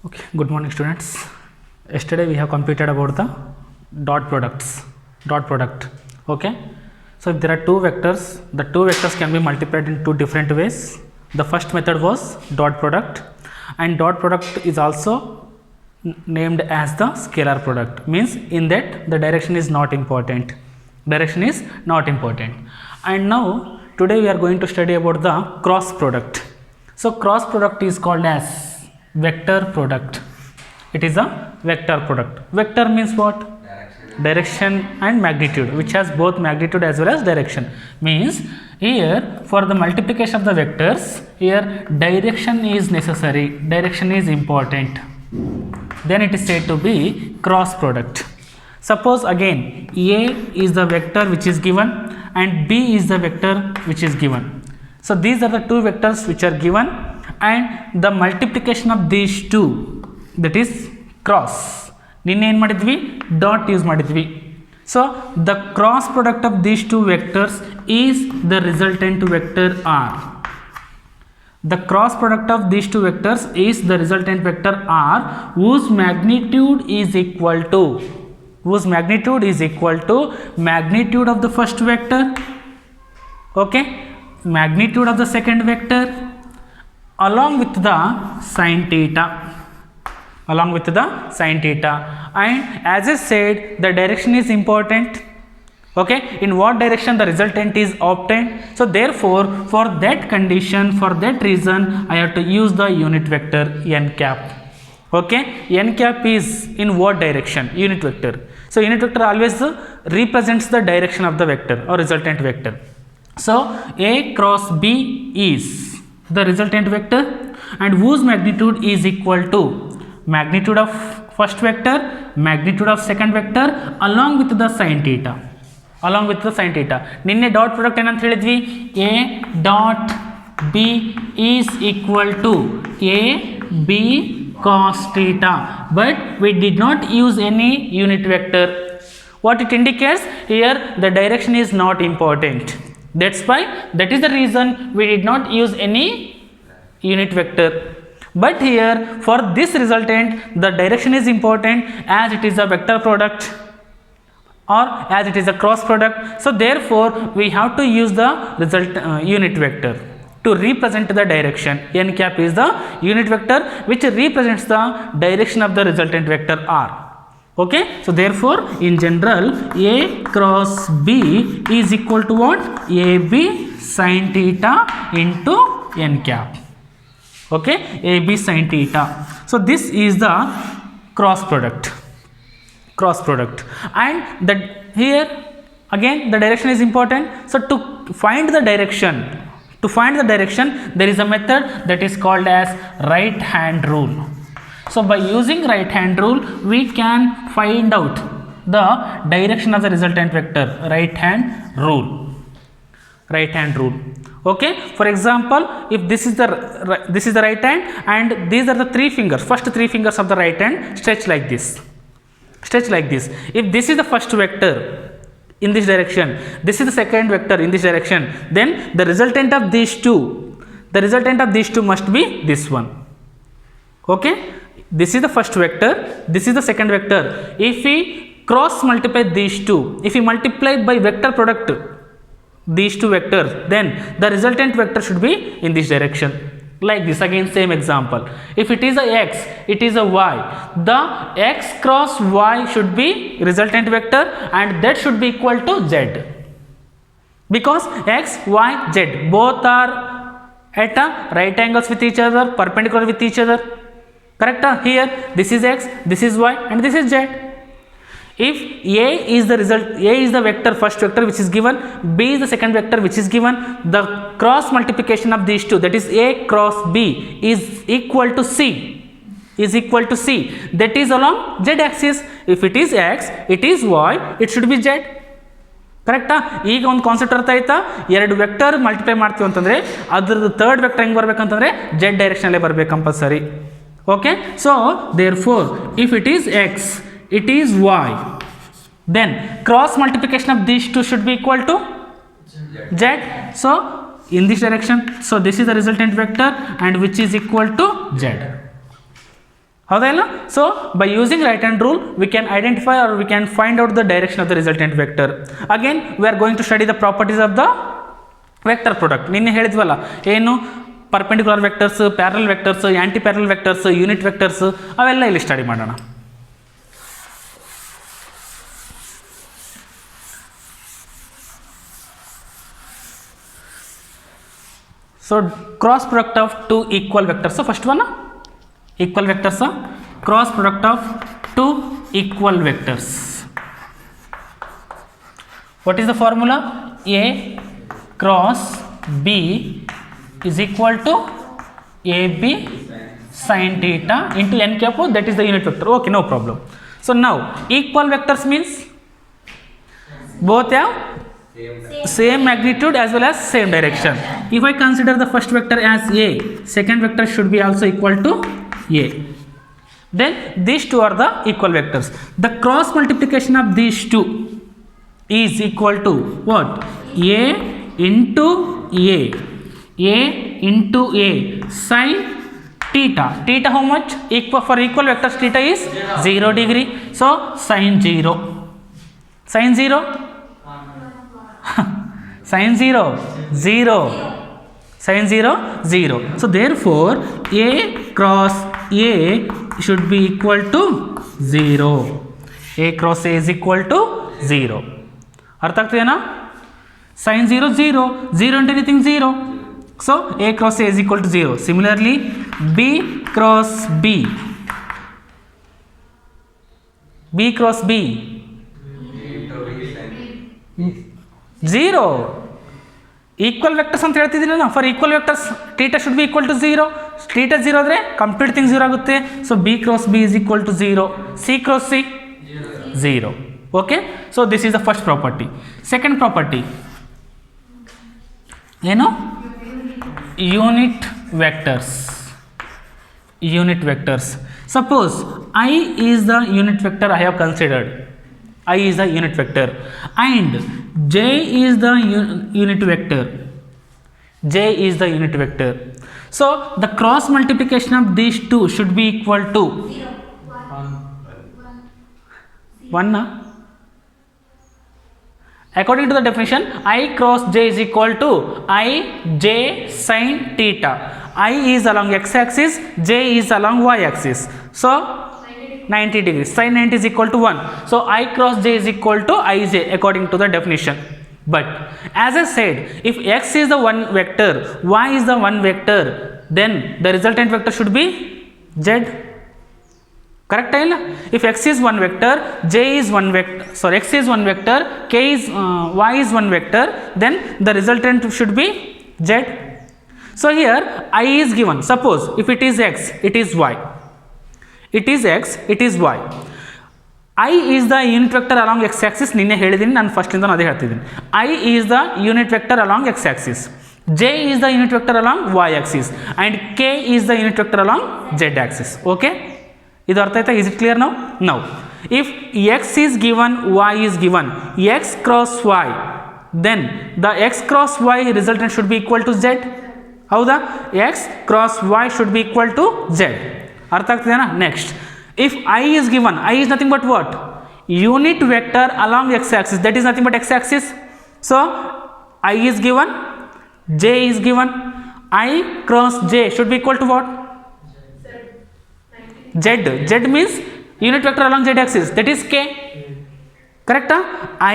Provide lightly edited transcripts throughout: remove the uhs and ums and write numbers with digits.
Okay, good morning students. Yesterday we have completed about the dot product. Okay, so if there are two vectors, the two vectors can be multiplied in two different ways. The first method was dot product, and dot product is also named as the scalar product, means in that the direction is not important. And now today we are going to study about the cross product. So cross product is called as vector product. It is a vector product. Vector means what? Direction and magnitude, which has both magnitude as well as direction. Means here for the multiplication of the vectors, here direction is necessary, direction is important. Then it is said to be cross product. Suppose again A is the vector which is given and B is the vector which is given. So these are the two vectors which are given, and the multiplication of these two, that is cross. Ninne ಏನು ಮಾಡಿದ್ವಿ? Dot use ಮಾಡಿದ್ವಿ. So the cross product of these two vectors is the resultant vector R. The cross product of these two vectors is the resultant vector R, whose magnitude is equal to magnitude of the first vector, okay, magnitude of the second vector, along with the sin theta, and as I said, the direction is important. Okay, in what direction the resultant is obtained. So therefore, for that condition, for that reason, I have to use the unit vector n cap. Okay, n cap is in what direction? Unit vector. So unit vector always represents the direction of the vector or resultant vector. So A cross B is the resultant vector, and whose magnitude is equal to magnitude of first vector, magnitude of second vector, along with the sin theta. ನಿನ್ನೆ dot product ಏನಂತ ಹೇಳಿದ್ವಿ? A dot B is equal to AB cos theta, but we did not use any unit vector. What it indicates here, the direction is not important. That is the reason we did not use any unit vector. But here for this resultant, the direction is important, as it is a vector product or as it is a cross product. So therefore we have to use the unit vector to represent the direction. N cap is the unit vector which represents the direction of the resultant vector R. Okay, so therefore in general A cross B is equal to what? AB sin theta into n cap. Okay, AB sin theta. So this is the cross product, and that here again the direction is important. So to find the direction, there is a method that is called as right hand rule. So by using right hand rule, we can find out the direction of the resultant vector. Right hand rule. Okay, for example, if this is the right hand and these are the first three fingers of the right hand, stretch like this. If this is the first vector in this direction, this is the second vector in this direction, then the resultant of these two must be this one. Okay, this is the first vector, this is the second vector. If we cross multiply these two, if we multiply by vector product these two vectors, then the resultant vector should be in this direction. Like this, again same example. If it is a x, it is a y, the x cross y should be resultant vector, and that should be equal to z, because x, y, z both are at right angles with each other, perpendicular with each other. Correct? Here this is x, this is y, and this is z. If A is the vector, first vector which is given, B is the second vector which is given, the cross multiplication of these two, that is A cross B, is equal to C. That is along z axis. If it is x, it is y, it should be z. ಕರೆಕ್ಟಾ? ಈಗ ಒಂದು concept ಅರ್ಥ ಆಯ್ತಾ? ಎರಡು vector multiply ಮಾಡ್ತೀವಿ ಅಂತಂದರೆ ಅದ್ರದ್ದು third vector ಹೆಂಗೆ ಬರ್ಬೇಕಂತಂದರೆ z ಡೈರೆಕ್ಷನಲ್ಲೇ ಬರಬೇಕು compulsory. Okay, so therefore if it is x, it is y, then cross multiplication of these two should be equal to z. So in this direction, so this is the resultant vector, and which is equal to z. ಹೌದಾ ಇಲ್ಲ? So by using right hand rule we can identify or we can find out the direction of the resultant vector. Again we are going to study the properties of the vector product. ನಿನ್ನೆ ಹೇಳಿದ್ವಲ್ಲ ಏನು, perpendicular vectors, parallel vectors, anti parallel vectors, unit vectors, ಅವೆಲ್ಲ ಇಲ್ಲಿ study ಮಾಡೋಣ. So cross product of two equal vectors. So first one, equal vectors, cross product of two equal vectors. What is the formula? A cross B is equal to AB sin theta into n cap, that is the unit vector. Okay, no problem. So now equal vectors means both have same magnitude as well as same direction. If I consider the first vector as A, second vector should be also equal to A. Then these two are the equal vectors. The cross multiplication of these two is equal to what? A into A. A into A sin theta. Theta how much? Equal, for equal vectors theta is 0 degree. So sin 0. Sin 0. Sin 0, 0. Sin 0, 0. So therefore A cross A should be equal to 0. A cross A is equal to 0. ಅರ್ಥ ಆಗ್ತಿದೆನಾ? Sin 0, 0. 0 into anything 0. So A cross A is equal to 0. Similarly B cross B. B cross B. 0. Equal vectors ಅಂತ ಹೇಳ್ತಿದ್ದೀನಲ್ಲ, for equal vectors theta should be equal to 0. Theta 0 ಆದರೆ complete thing 0 ಆಗುತ್ತೆ. So B cross B is equal to 0. C cross C 0. Okay, so this is the first property. Second property ಏನು? Unit vectors. Unit vectors. Suppose I is the unit vector I have considered. I is the unit vector and J is the unit vector. J is the unit vector. So the cross multiplication of these two should be equal to 1. According to the definition, I cross J is equal to I J sin theta. I is along x axis, J is along y axis. So 90 degrees. Sin 90 is equal to 1. So I cross J is equal to Ij according to the definition. But as I said, if x is the one vector, y is the one vector, then the resultant vector should be Z. Correct? If x is one vector, J is one vector, sorry, x is one vector, k is y is one vector, then the resultant should be Z. So here I is given. Suppose if it is x, it is y. It is x, it is y. I is the unit vector along x axis. ನಿನ್ನೆ ಹೇಳಿದ್ದೀನಿ, ನಾನು first ಇಂದ ಅದೇ ಹೇಳ್ತಿದ್ದೀನಿ. I is the unit vector along x axis. J is the unit vector along y axis and k is the unit vector along z axis. Okay, ಇದು ಅರ್ಥ ಆಯ್ತಾ? Is it clear now? Now if x is given, y is given, x cross y, then the x cross y resultant should be equal to z. ಹೌದಾ? x cross y should be equal to z. ಅರ್ಥ ಆಗ್ತಿದೆನಾ? Next, if I is given, I is nothing but what? Unit vector along x axis, that is nothing but x axis. So I is given, J is given, I cross J should be equal to what? Z. Z means unit vector along z axis, that is k. Correct?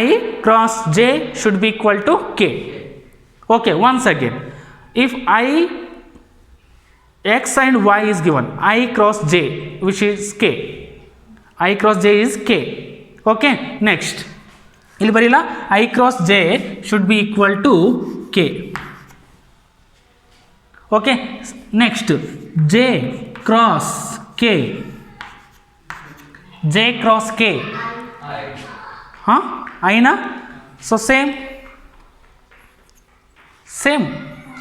I cross J should be equal to k. Okay, once again, if x and y is given, I cross j which is k. I cross j is k. Okay, next ಇಲ್ಲಿ ಬರೀಲ್ಲ, I cross j should be equal to k. Okay, next j cross k. J cross k. I na? So same.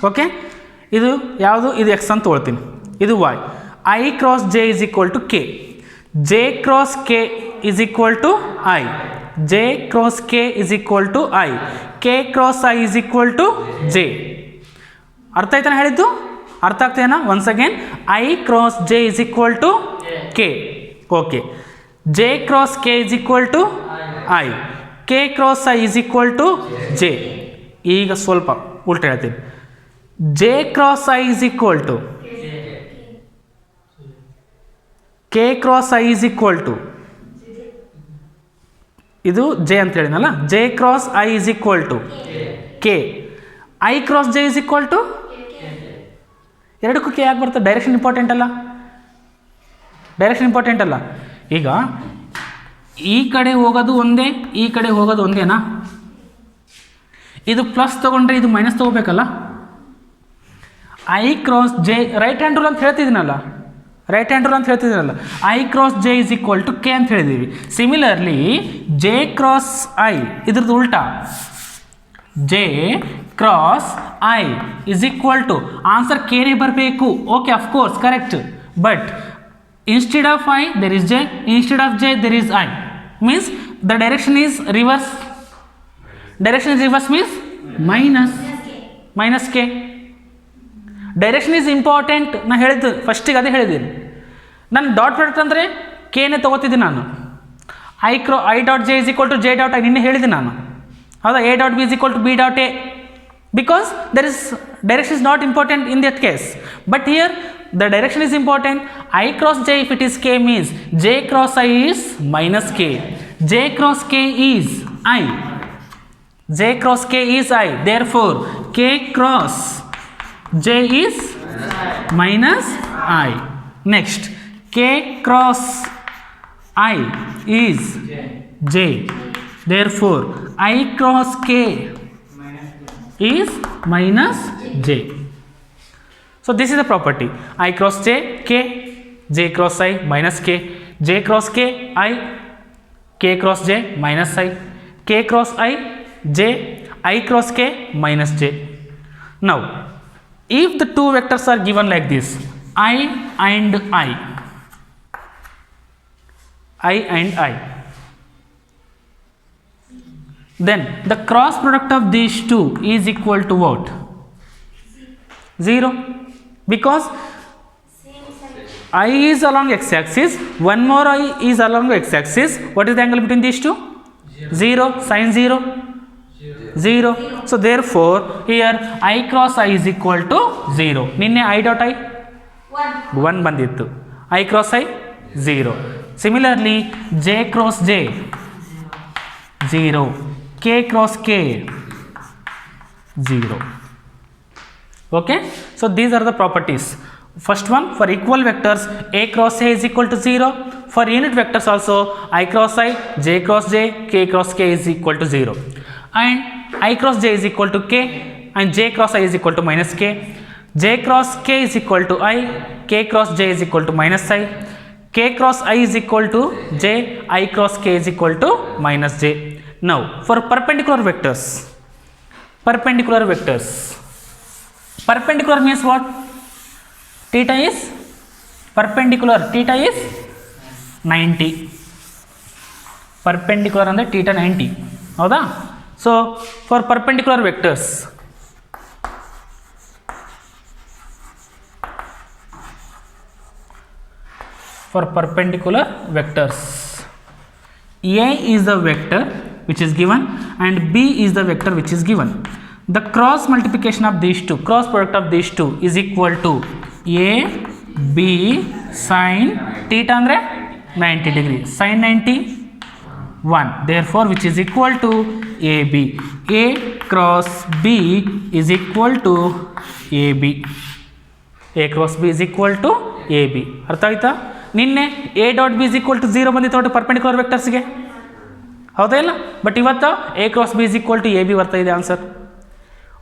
Okay, ಇದು ಯಾವುದು? ಇದು x ಅಂತ ತೊಳ್ತೀನಿ, ಇದು y. I cross j is equal to k. J cross k is equal to I. J cross k is equal to I. K cross I is equal to j. ಅರ್ಥ ಆಯ್ತಾನೆ ಹೇಳಿದ್ದು? ಅರ್ಥ ಆಗ್ತೇನಾ? Once again, I cross j is equal to k. Okay, j cross k is equal to I, k cross I is equal to j. ಈಗ ಸ್ವಲ್ಪ ಉಲ್ಟಾ ಹೇಳ್ತೀನಿ, j cross I is equal to k cross I is equal to, ಇದು j ಅಂತ ಹೇಳಿನಲ್ಲ, j cross I is equal to k, I cross j is equal to ಎರಡಕ್ಕೂ K ಯಾಕೆ ಬರ್ತದೆ? Direction important ಅಲ್ಲ, ಡೈರೆಕ್ಷನ್ ಇಂಪಾರ್ಟೆಂಟ್ ಅಲ್ಲ. ಈಗ ಈ ಕಡೆ ಹೋಗೋದು ಒಂದೇ, ಈ ಕಡೆ ಹೋಗೋದು ಒಂದೇನಾ? ಇದು ಪ್ಲಸ್ ತೊಗೊಂಡ್ರೆ ಇದು ಮೈನಸ್ ತೊಗೋಬೇಕಲ್ಲ. I cross J right hand rule ಅಂತ ಹೇಳ್ತಿದ್ದೀನಲ್ಲ, ರೈಟ್ ಹ್ಯಾಂಡ್ ರೂಲ್ ಅಂತ ಹೇಳ್ತಿದ್ದೀನಲ್ಲ, I cross J is equal to K ಅಂತ ಹೇಳಿದ್ದೀವಿ. ಸಿಮಿಲರ್ಲಿ ಜೆ ಕ್ರಾಸ್ ಐ ಇದ್ರದ್ದು ಉಲ್ಟಾ, J cross I is equal to, answer ಕೆನೇ ಬರಬೇಕು. Okay, of course correct, but instead of I there is j, instead of j there is I, means the direction is reverse. Direction is reverse means minus k. Direction is important. ನಾನು ಹೇಳಿದ್ದು ಫಸ್ಟಿಗೆ ಅದೇ ಹೇಳಿದ್ದೀನಿ. ನಾನು dot product ಅಂದರೆ ಕೆನೇ ತೊಗೋತಿದ್ದೀನಿ ನಾನು. I dot j is equal to j dot i ನಿನ್ನೆ ಹೇಳಿದ್ದೀನಿ ನಾನು, ಹೌದಾ? A dot B is equal to B dot A, because there is direction is not important in that case, but here the direction is important. I cross j if it is k means j cross I is minus k, j cross k is I, j cross k is I, therefore k cross j is minus I. Next, k cross I is j, therefore I cross k is minus j. So this is the property, I cross j, k, j cross I minus k, j cross k, k cross j minus I, k cross I cross k minus j. Now if the two vectors are given like this, I and I, then the cross product of these two is equal to what? 0, because I is along x-axis, one more I is along x-axis. What is the angle between these two? 0, sin 0, 0. So therefore here I cross I is equal to 0. ನಿನ್ನೆ I dot I 1 ಬಂದಿತ್ತು, I cross I 0. Similarly J cross J 0, K cross K 0. Okay, so these are the properties. First one, for equal vectors A cross A is equal to 0. For unit vectors also I cross I, J cross J, K cross K is equal to 0, and I cross J is equal to K, and J cross I is equal to minus K, J cross K is equal to I, K cross J is equal to minus I, K cross I is equal to J, I cross K is equal to minus J. Now for perpendicular vectors, perpendicular means what? Theta is perpendicular, theta is 90, perpendicular ಅಂದರೆ theta 90, ಹೌದಾ? So for perpendicular vectors, A is the vector which is given and B is the vector which is given. The cross multiplication of these two, cross product of these two is equal to A B sin theta ಅಂದರೆ 90 degree, sin 90 1, therefore which is equal to AB. A cross B is equal to AB, A cross B is equal to AB. ಅರ್ಥ ಆಯ್ತಾ? ನಿನ್ನೆ A dot B is equal to 0 ಬಂದಿತ್ತು ನೋಡಿ perpendicular ವೆಕ್ಟರ್ಸ್ಗೆ, ಹೌದಾ ಇಲ್ಲ? But ಇವತ್ತು A cross B is equal to AB ಬರ್ತಾ ಇದೆ answer.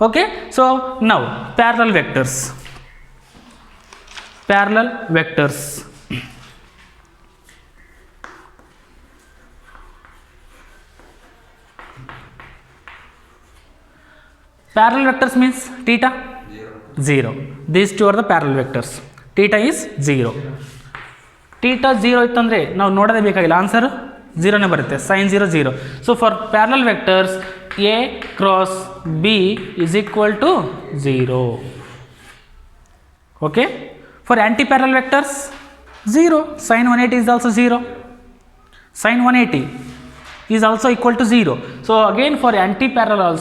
Okay, so now parallel vectors. Parallel vectors means theta 0. These two are the parallel vectors. Theta is 0. Theta 0 ಇತ್ತಂದರೆ ನಾವು ನೋಡೋದೇ ಬೇಕಾಗಿಲ್ಲ, ಆನ್ಸರ್ 0ನೇ ಬರುತ್ತೆ, sin 0 0. So for parallel vectors A cross B is equal to 0. Okay, for anti-parallel vectors 0. Sin 180 is also 0. Sin 180 is also equal to 0. So again for anti-parallel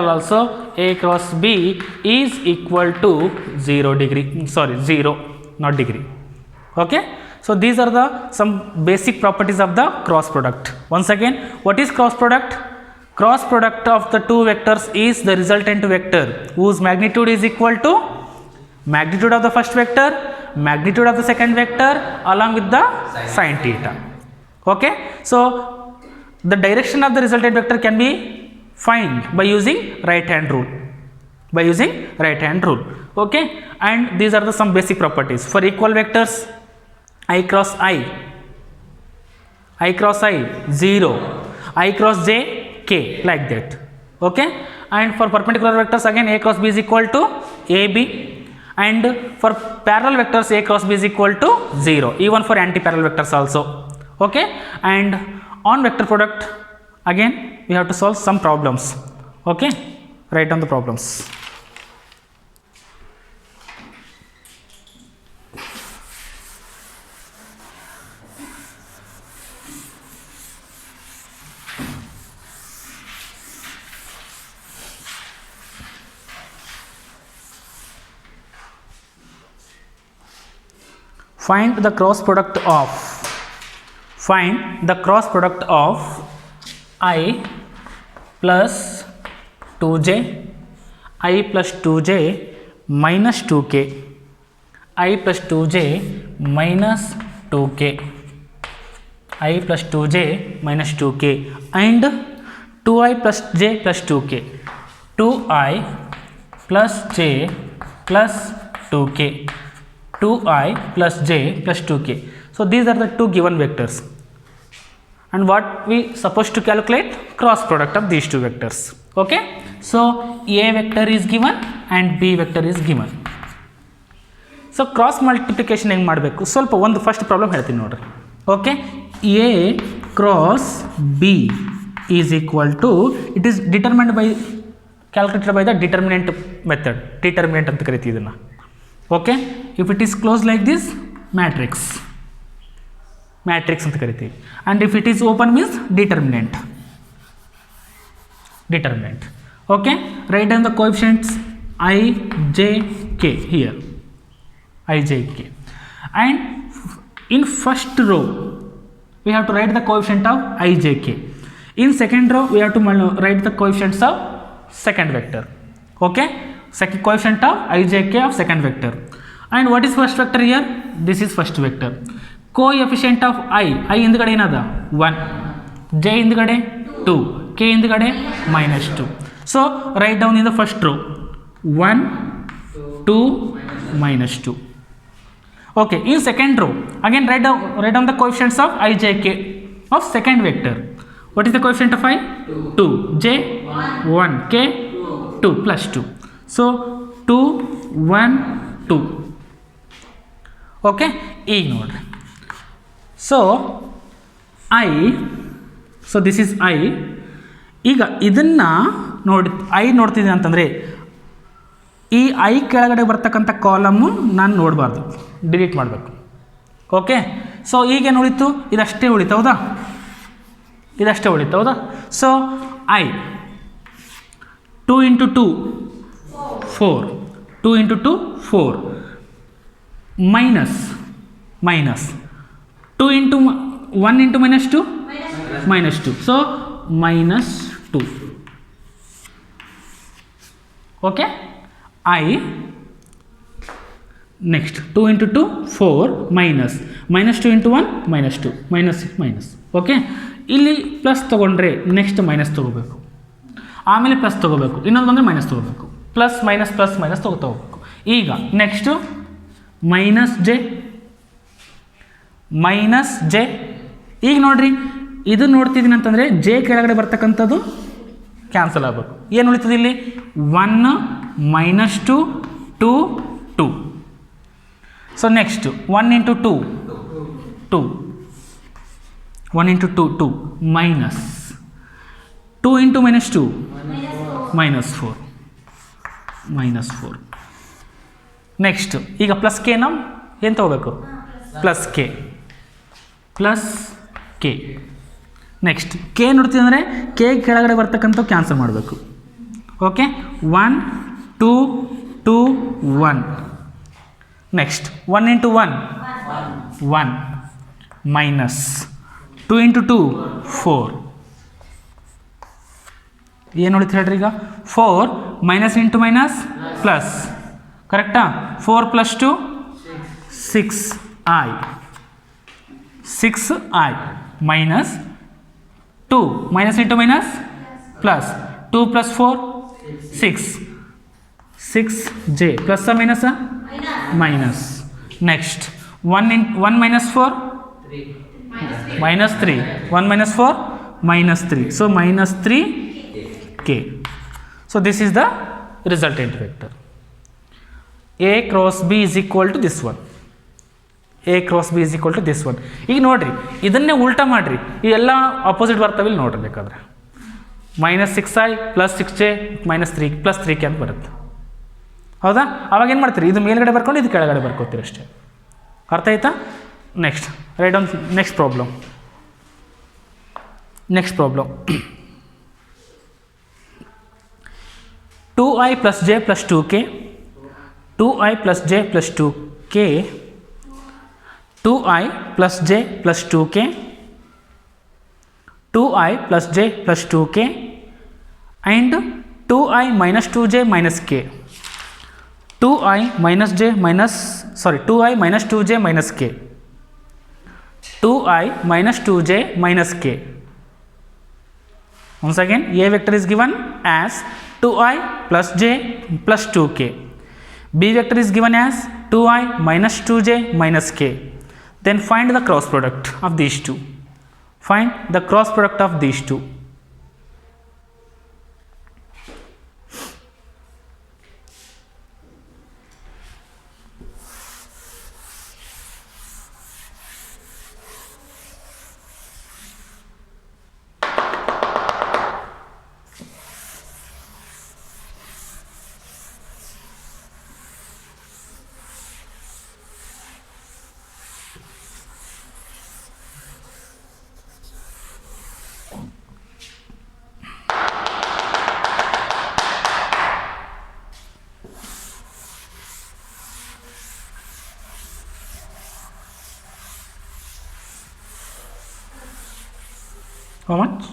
also, A cross B is equal to 0 degree, sorry 0, not degree. Okay. So these are the some basic properties of the cross product. Once again, what is cross product? Cross product of the two vectors is the resultant vector whose magnitude is equal to magnitude of the first vector, magnitude of the second vector along with the sin theta. Okay. So the direction of the resultant vector can be found by using right hand rule. Okay. And these are the some basic properties for equal vectors. I cross I 0, I cross j k, like that. Okay. And for perpendicular vectors again A cross B is equal to AB, and for parallel vectors A cross B is equal to 0, even for anti-parallel vectors also. Okay. And on vector product again we have to solve some problems. Okay. Write down the problems. Find the cross product of I plus 2j, I plus 2j minus 2k, I plus 2j minus 2k, I plus 2j minus 2k, and 2i plus j plus 2k, 2i plus j plus 2k, 2i plus j plus 2k. So these are the two given vectors, and what we supposed to calculate? Cross product of these two vectors. Okay. So A vector is given and B vector is given. So cross multiplication ಹೆಂಗೆ ಮಾಡಬೇಕು? ಸ್ವಲ್ಪ ಒಂದು first problem ಹೇಳ್ತೀನಿ ನೋಡ್ರಿ. Okay. A cross B is equal to, it is determined by, calculated by the determinant method. Determinant ಅಂತ ಕರಿತೀವಿ ಇದನ್ನ. Okay. If it is closed like this, matrix ಅಂತ ಕರಿತೀವಿ, and if it is open means determinant. Okay. Write down the coefficients I, j, k here, I, j, k, and in first row we have to write the coefficient of I, j, k. In second row we have to write the coefficients of second vector. Okay. Second coefficient of I, j, k of second vector. And what is first vector here? This is first vector. Coefficient of I ಹಿಂದ್ಗಡೆ ಏನದ 1, j ಹಿಂದ್ಗಡೆ 2, k ಹಿಂದ್ಗಡೆ -2. So write down in the first row 1, 2, -2. Okay. In second row again write down the coefficients of I, j, k of second vector. What is the coefficient of I? 2, j 1, k 2 plus 2. So 2, 1, 2. Okay. ಈಗ ನೋಡ್ರಿ. So this is I. ಈಗ ಇದನ್ನ ನೋಡಿ I ನೋಡ್ತಿದ್ದೀನಿ ಅಂತಂದರೆ ಈ I ಕೆಳಗಡೆ ಬರ್ತಕ್ಕಂಥ column ನಾನು ನೋಡಬಾರ್ದು, ಡಿಲೀಟ್ ಮಾಡಬೇಕು. ಓಕೆ. ಸೊ ಈಗೇನು ಉಳಿತು? ಇದಷ್ಟೇ ಉಳಿತು, ಹೌದಾ? So I 2 into 2 4, 2 into 2 4, minus 2 into 1 into -2 -2, so -2. Okay. I next 2 into 2 4 -2 into 1 -2 minus. Okay. ಇಲ್ಲಿ ಪ್ಲಸ್ ತೊಗೊಂಡ್ರೆ ನೆಕ್ಸ್ಟ್ ಮೈನಸ್ ತೊಗೋಬೇಕು, ಆಮೇಲೆ ಪ್ಲಸ್ ತೊಗೋಬೇಕು, ಇನ್ನೊಂದು ಬಂದರೆ ಮೈನಸ್ ತೊಗೋಬೇಕು, ಪ್ಲಸ್ ಮೈನಸ್ ತೊಗೋತಾ ಹೋಗ್ಬೇಕು. ಈಗ ನೆಕ್ಸ್ಟು ಮೈನಸ್ ಜೆ. ಈಗ ನೋಡ್ರಿ ಇದು ನೋಡ್ತಿದ್ದೀನಿ ಅಂತಂದರೆ ಜೆ ಕೆಳಗಡೆ ಬರ್ತಕ್ಕಂಥದ್ದು ಕ್ಯಾನ್ಸಲ್ ಆಗಬೇಕು. ಏನು ಉಳಿತದೆ ಇಲ್ಲಿ? 1 -2 2 2. So next 1 into 2 2, 1 into 2 2, minus 2 into -2 -4. Next ಈಗ ಪ್ಲಸ್ ಕೆ ನಾವು ಏನು ತೊಗೋಬೇಕು, plus K, plus k. Next K ನೋಡ್ತೀವಿ ಅಂದರೆ ಕೆ ಕೆಳಗಡೆ ಬರ್ತಕ್ಕಂಥ ಕ್ಯಾನ್ಸಲ್ ಮಾಡಬೇಕು. Okay, 1 2 2 1. Next 1 into 1 1 minus 2 into 2 4. ಏನು ನೋಡಿತು ಹೇಳ್ರಿ ಈಗ, 4 ಮೈನಸ್ ಇಂಟು ಮೈನಸ್ ಪ್ಲಸ್, ಕರೆಕ್ಟಾ? 4 plus 2 6i, 6i minus 2 minus into minus plus 2 plus 4 6, 6j plus minus minus. Next 1 minus 4 minus 3, 1 minus 4 minus 3, so minus 3k. So this is the resultant vector. A cross B is equal to this one. A cross B is equal to this one. ಈಗ ನೋಡಿರಿ, ಇದನ್ನೇ ಉಲ್ಟಾ ಮಾಡಿರಿ, ಇವೆಲ್ಲ opposite ಬರ್ತವೆ. ಇಲ್ಲಿ ನೋಡ್ರಿ ಬೇಕಾದ್ರೆ minus 6i plus 6j minus 3 plus 3k ಅಂತ ಬರುತ್ತೆ. ಹೌದಾ? ಅವಾಗ ಏನು ಮಾಡ್ತೀರಿ, ಇದು ಮೇಲ್ಗಡೆ ಬರ್ಕೊಂಡು ಇದು ಕೆಳಗಡೆ ಬರ್ಕೋತೀರಿ ಅಷ್ಟೇ. ಅರ್ಥ ಆಯ್ತಾ? Next right on next problem. Next problem 2i plus j plus 2k, 2i plus j plus 2k, 2i plus j plus 2k, 2i plus j plus 2k and 2i minus 2j minus k. 2i minus 2j minus k, 2i minus 2j minus k. Once again, A vector is given as 2i plus j plus 2k. B vector is given as 2i minus 2j minus k. Then find the cross product of these two. Find the cross product of these two. How much?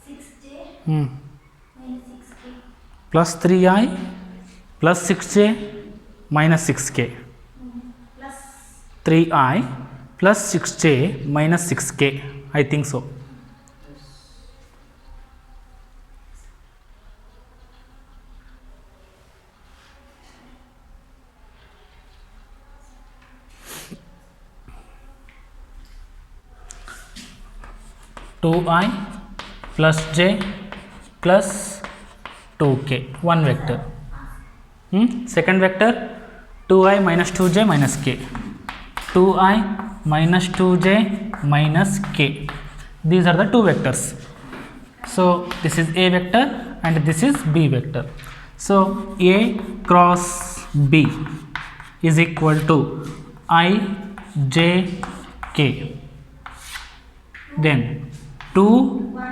6j minus 6k plus 3i plus 6j minus 6k, plus 3i plus 6j minus 6k. I think so. Two I plus j plus 2k, one vector. Second vector 2i minus 2j minus k, 2i minus 2j minus k. These are the two vectors. So this is A vector and this is B vector. So A cross B is equal to I j k. Then 2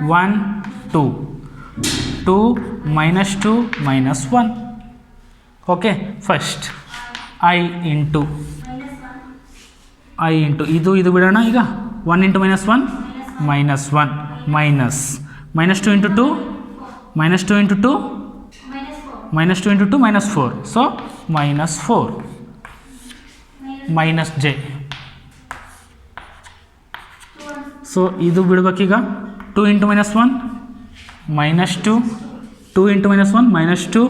1 2, 2 minus 2 minus 1. Okay, first I into ಇದು ಬಿಡೋಣ. ಈಗ 1 into minus 1 minus 1 minus 2 into 2 minus 2 into 2 minus 2 into 2 minus 4. So minus 4 minus j. So ಇದು ಬಿಡ್ಬೇಕೀಗ 2 into minus 1 minus 2, 2 into minus 1 minus 2,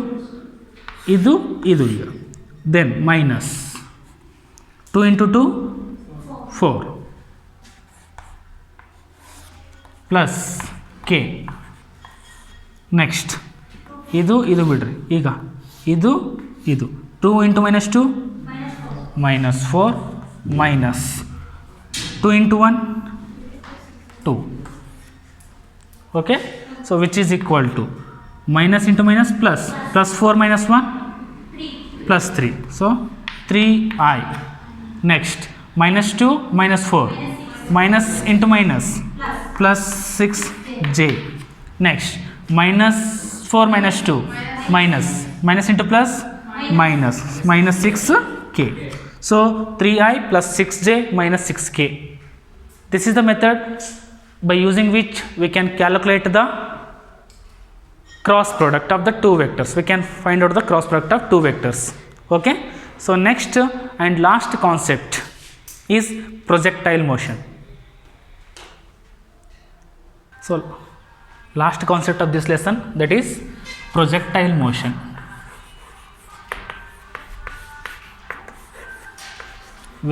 ಇದು ಈಗ then minus 2 into 2 4 plus k. Next ಇದು ಬಿಡ್ರಿ. ಈಗ ಇದು 2 into minus 2 minus 4 minus 2 into 1 2. Okay, so which is equal to minus into minus plus, plus 4 minus 1 3. plus 3, so 3i. Next minus 2 minus 4, minus into minus plus 6j. Next minus 4 minus 2 minus into plus minus 6k. So 3i plus 6j minus 6k. This is the method by using which we can calculate the cross product of the two vectors. We can find out the cross product of two vectors. Okay. So next and last concept is projectile motion. So last concept of this lesson, that is projectile motion.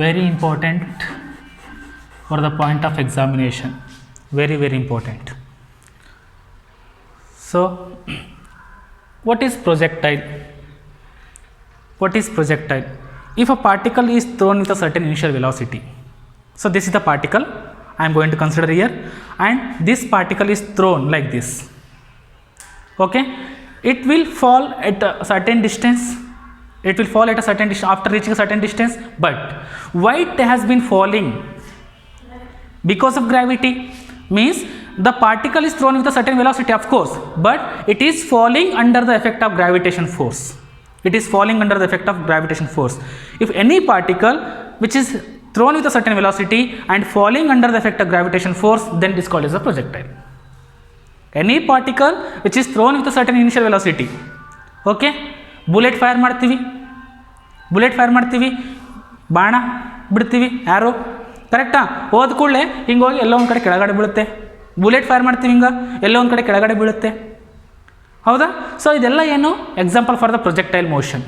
Very important for the point of examination. Very important. So what is projectile? What is projectile? If a particle is thrown with a certain initial velocity, so this is the particle I am going to consider here, and this particle is thrown like this. Okay, it will fall at a certain distance. It will fall at a certain distance after reaching a certain distance. But why it has been falling? Because of gravity. Means the particle is thrown with a certain velocity, of course, but it is falling under the effect of gravitation force. It is falling under the effect of gravitation force. If any particle which is thrown with a certain velocity and falling under the effect of gravitation force, then it is called as a projectile. Any particle which is thrown with a certain initial velocity. Okay, bullet fire ಮಾಡ್ತೀವಿ, ಬಾಣ ಬಿಡ್ತೀವಿ, ಆರೋ, ಕರೆಕ್ಟಾ? ಹೋದ ಕೂಡಲೇ ಹಿಂಗೆ ಹೋಗಿ ಎಲ್ಲೋ ಒಂದು ಕಡೆ ಕೆಳಗಡೆ ಬೀಳುತ್ತೆ. ಬುಲೆಟ್ ಫೈರ್ ಮಾಡ್ತೀವಿ, ಹಿಂಗೆ ಎಲ್ಲೋ ಒಂದು ಕಡೆ ಕೆಳಗಡೆ ಬೀಳುತ್ತೆ, ಹೌದಾ? ಸೊ ಇದೆಲ್ಲ ಏನು? Example for the projectile motion.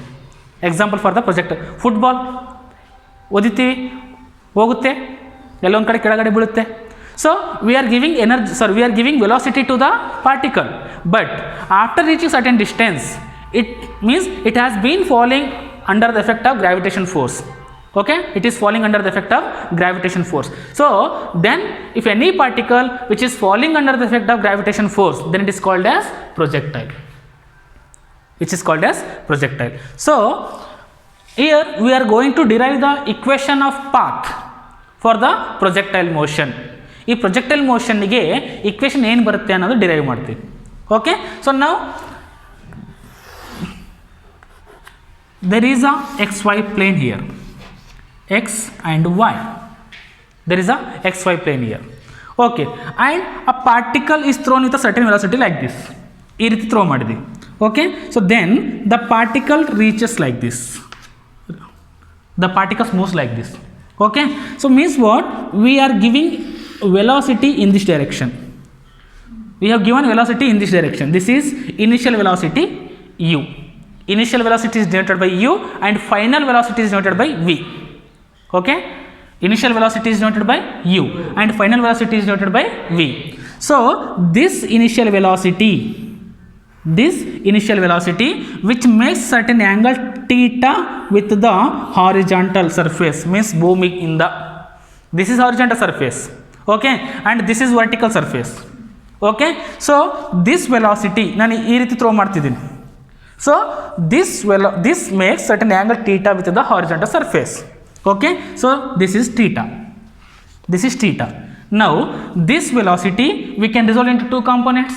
Example for the projectile. Football ಓದಿತೀವಿ, ಹೋಗುತ್ತೆ, ಎಲ್ಲೋ ಒಂದು ಕಡೆ ಕೆಳಗಡೆ ಬೀಳುತ್ತೆ. So we are giving energy, we are giving velocity to the particle, but after reaching certain distance, it means it has been falling under the effect of gravitation force. Okay, it is falling under the effect of gravitation force. So then if any particle which is falling under the effect of gravitation force, then it is called as projectile. Which is called as projectile. So here we are going to derive the equation of path for the projectile motion. ಈ projectile ಮೋಷನ್ಗೆ equation ಏನು ಬರುತ್ತೆ ಅನ್ನೋದು derive ಮಾಡ್ತೀವಿ. Okay, so ನಾವು there is a xy plane here, x and y, there is a xy plane here. Okay, and a particle is thrown with a certain velocity like this. ಈ ರೀತಿ throw ಮಾಡಿದ್ವಿ. Okay, so then the particle reaches like this, the particles moves like this. Okay, so means what? We are giving velocity in this direction. We have given velocity in this direction. This is initial velocity u. Initial velocity is denoted by u and final velocity is denoted by v. Okay, initial velocity is denoted by u and final velocity is denoted by v. So this initial velocity which makes certain angle theta with the horizontal surface, means moving in the, this is horizontal surface. Okay, and this is vertical surface. Okay, so this velocity ನಾನು ಈ ರೀತಿ throw ಮಾಡ್ತಿದ್ದೀನಿ. So this makes certain angle theta with the horizontal surface. Okay, so this is theta. Now this velocity we can resolve into two components.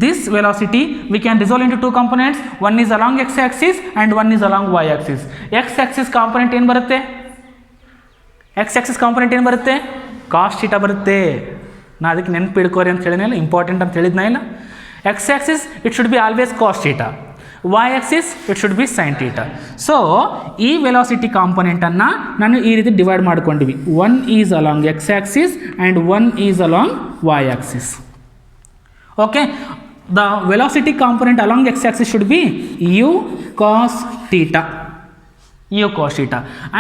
This velocity we can resolve into two components. One is along x axis and one is along y axis. X axis component ಏನು ಬರುತ್ತೆ? Cos theta ಬರುತ್ತೆ. ನಾ ಅದಕ್ಕೆ ನೆನಪಿಡ್ಕೋರಿ ಅಂತ ಹೇಳಿದ್ನಲ್ಲ, important ಅಂತ ಹೇಳಿದ್ನ ಇಲ್ಲ. X axis it should be always cos theta, y axis it should be sin theta. So ಈ ವೆಲಾಸಿಟಿ ಕಾಂಪೊನೆಂಟನ್ನು ನಾನು ಈ ರೀತಿ ಡಿವೈಡ್ ಮಾಡ್ಕೊಂಡಿವಿ. One is along x axis and one is along y axis. Okay, the velocity component along x axis should be u cos theta,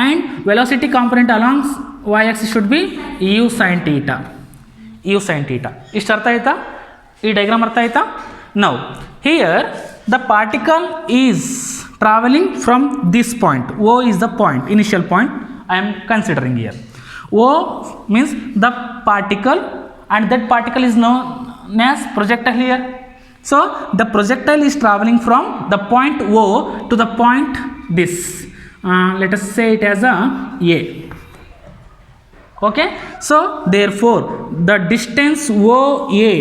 and velocity component along y axis should be u sin theta. ಇಷ್ಟು ಅರ್ಥ ಆಯ್ತಾ? ಈ diagram ಅರ್ಥ ಆಯ್ತಾ? Now here the particle is traveling from this point. O is the point, initial point I am considering here. O means the particle, and that particle is known as projectile here. So the projectile is traveling from the point O to the point this. Let us say it as a A. Okay. So therefore the distance OA,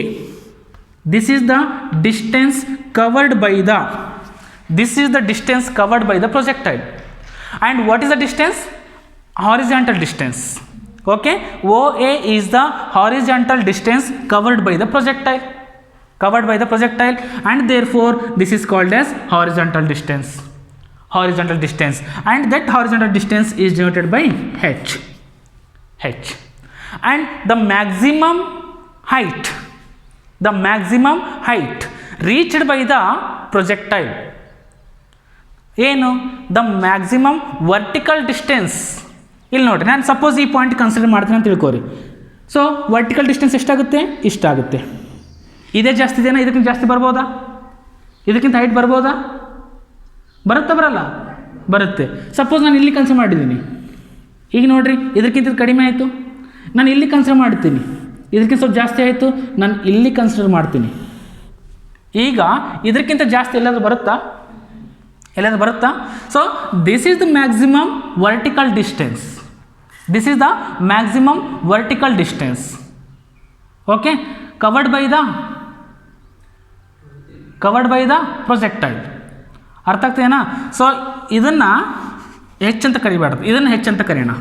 this is the distance covered by the, this is the distance covered by the projectile. And what is the distance? Horizontal distance. Okay. OA is the horizontal distance covered by the projectile. Covered by the projectile, and therefore this is called as horizontal distance. Horizontal distance, and that horizontal distance is denoted by h. And the maximum height reached by the projectile, ಏನು the maximum vertical distance. ಇಲ್ಲಿ ನೋಡಿರಿ, ನಾನು suppose ಈ point consider ಮಾಡ್ತೀನಿ ಅಂತ ತಿಳ್ಕೊರಿ. So vertical distance ಎಷ್ಟಾಗುತ್ತೆ? ಇಷ್ಟಾಗುತ್ತೆ. ಇದೇ ಜಾಸ್ತಿ ಇದೆಯಾ? ಇದಕ್ಕಿಂತ ಜಾಸ್ತಿ ಬರ್ಬೋದಾ? ಇದಕ್ಕಿಂತ ಹೈಟ್ ಬರ್ಬೋದಾ? ಬರುತ್ತಾ ಬರಲ್ಲ? ಬರುತ್ತೆ. ಸಪೋಸ್ ನಾನು ಇಲ್ಲಿ ಕನ್ಸಿಡರ್ ಮಾಡಿದ್ದೀನಿ, ಈಗ ನೋಡಿರಿ ಇದಕ್ಕಿಂತ ಕಡಿಮೆ ಆಯಿತು, ನಾನು ಇಲ್ಲಿ ಕನ್ಸಿಡರ್ ಮಾಡ್ತೀನಿ. ಇದಕ್ಕಿಂತ ಸ್ವಲ್ಪ ಜಾಸ್ತಿ ಆಯಿತು, ನಾನು ಇಲ್ಲಿ ಕನ್ಸಿಡರ್ ಮಾಡ್ತೀನಿ. ಈಗ ಇದಕ್ಕಿಂತ ಜಾಸ್ತಿ ಎಲ್ಲಾದರೂ ಬರುತ್ತಾ? ಎಲ್ಲಾದರೂ ಬರುತ್ತಾ? So this is the maximum vertical distance. This is the maximum vertical distance. Okay, covered by the projectile. ಅರ್ಥ ಆಗ್ತದೇನಾ? ಸೊ ಇದನ್ನು ಹೆಚ್ಚು ಅಂತ ಕರಿಬಾರ್ದು, ಇದನ್ನು ಹೆಚ್ಚು ಅಂತ ಕರೆಯೋಣ,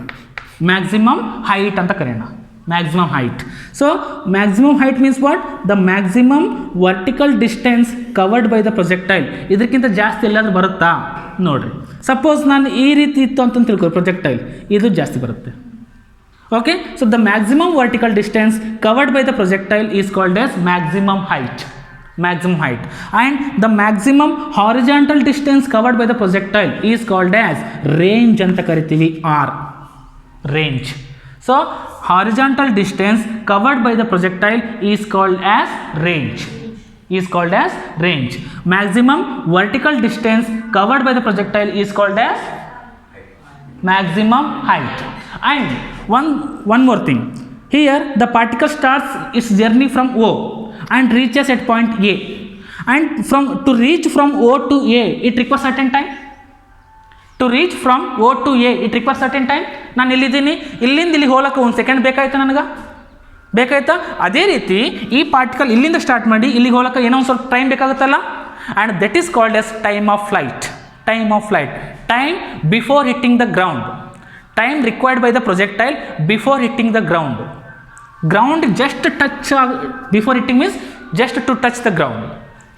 ಮ್ಯಾಕ್ಸಿಮಮ್ ಹೈಟ್ ಅಂತ ಕರೆಯೋಣ. Maximum height. So maximum height means what? The maximum vertical distance covered by the projectile. ಇದಕ್ಕಿಂತ ಜಾಸ್ತಿ ಎಲ್ಲಾದರೂ ಬರುತ್ತಾ? ನೋಡಿರಿ, ಸಪೋಸ್ ನಾನು ಈ ರೀತಿ ಇತ್ತು ಅಂತ ತಿಳ್ಕೊ ಪ್ರೊಜೆಕ್ಟೈಲ್, ಇದು ಜಾಸ್ತಿ ಬರುತ್ತೆ. Okay, so the maximum vertical distance covered by the projectile is called as maximum height. And the maximum horizontal distance covered by the projectile is called as range ಅಂತ ಕರಿತೀವಿ. range. So horizontal distance covered by the projectile is called as range. Maximum vertical distance covered by the projectile is called as maximum height. And one more thing, here the particle starts its journey from O and reaches at point A, and to reach from O to A it requires certain time. ನಾನು ಇಲ್ಲಿದ್ದೀನಿ, ಇಲ್ಲಿಂದ ಇಲ್ಲಿ ಹೋಗಕ್ಕೆ 1 second ಬೇಕಾಯ್ತಾ? ಅದೇ ರೀತಿ ಈ particle ಇಲ್ಲಿಂದ start ಮಾಡಿ ಇಲ್ಲಿಗೆ ಹೋಗಕ್ಕೆ ಏನೋ ಒಂದು ಸ್ವಲ್ಪ ಟೈಮ್ ಬೇಕಾಗುತ್ತಲ್ಲ, and that is called as time of flight. Time before hitting the ground. Time required by the projectile before hitting the ground. Ground just touch before hitting means just to touch the ground.